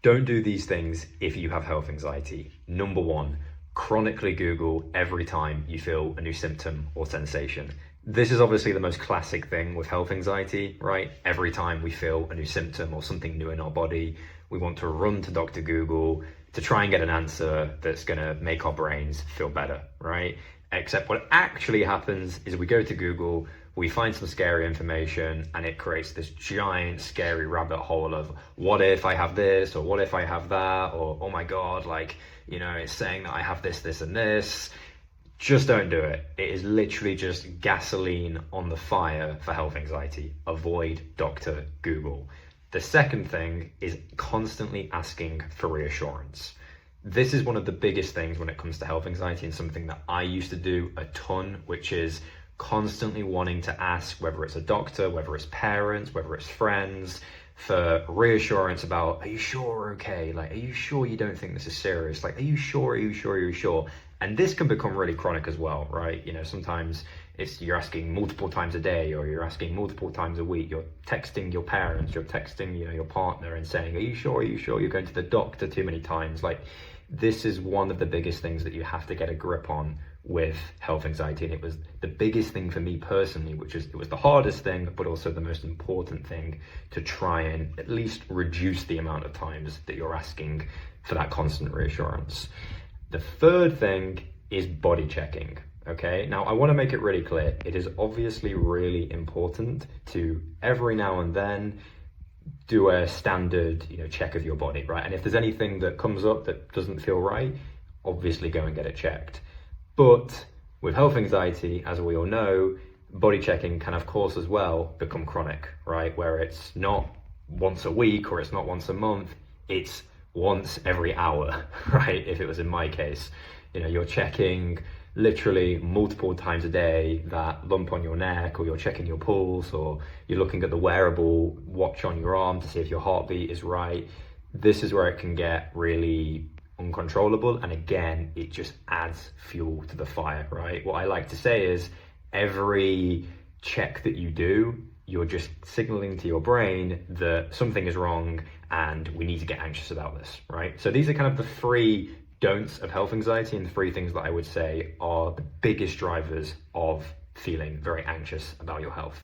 Don't do these things if you have health anxiety. Number one, chronically Google every time you feel a new symptom or sensation. This is obviously the most classic thing with health anxiety, right? Every time we feel a new symptom or something new in our body, we want to run to Dr. Google to try and get an answer that's going to make our brains feel better, right? Except what actually happens is we go to Google, we find some scary information, and it creates this giant scary rabbit hole of what if I have this, or what if I have that, or oh my God, like, it's saying that I have this, this, and this. Just don't do it. It is literally just gasoline on the fire for health anxiety. Avoid Dr. Google. The second thing is constantly asking for reassurance. This is one of the biggest things when it comes to health anxiety, and something that I used to do a ton, which is constantly wanting to ask, whether it's a doctor, whether it's parents, whether it's friends, for reassurance about, are you sure we're okay? Like, are you sure you don't think this is serious? Like, are you sure? Are you sure? Are you sure? And this can become really chronic as well, right? Sometimes you're asking multiple times a day, or you're asking multiple times a week. You're texting your parents, you're texting, your partner, and saying, are you sure? Are you sure? You're going to the doctor too many times. Like, this is one of the biggest things that you have to get a grip on with health anxiety. And it was the biggest thing for me personally, it was the hardest thing, but also the most important thing, to try and at least reduce the amount of times that you're asking for that constant reassurance. The third thing is body checking. Okay, now I want to make it really clear. It is obviously really important to every now and then do a standard, check of your body, right? And if there's anything that comes up that doesn't feel right, obviously go and get it checked. But with health anxiety, as we all know, body checking can, of course, as well become chronic, right? Where it's not once a week, or it's not once a month, it's once every hour, right? If it was in my case, you're checking literally multiple times a day that lump on your neck, or you're checking your pulse, or you're looking at the wearable watch on your arm to see if your heartbeat is right. This is where it can get really uncontrollable, and again, it just adds fuel to the fire, right? What I like to say is, every check that you do, you're just signaling to your brain that something is wrong and we need to get anxious about this, right? So these are kind of the three don'ts of health anxiety, and the three things that I would say are the biggest drivers of feeling very anxious about your health.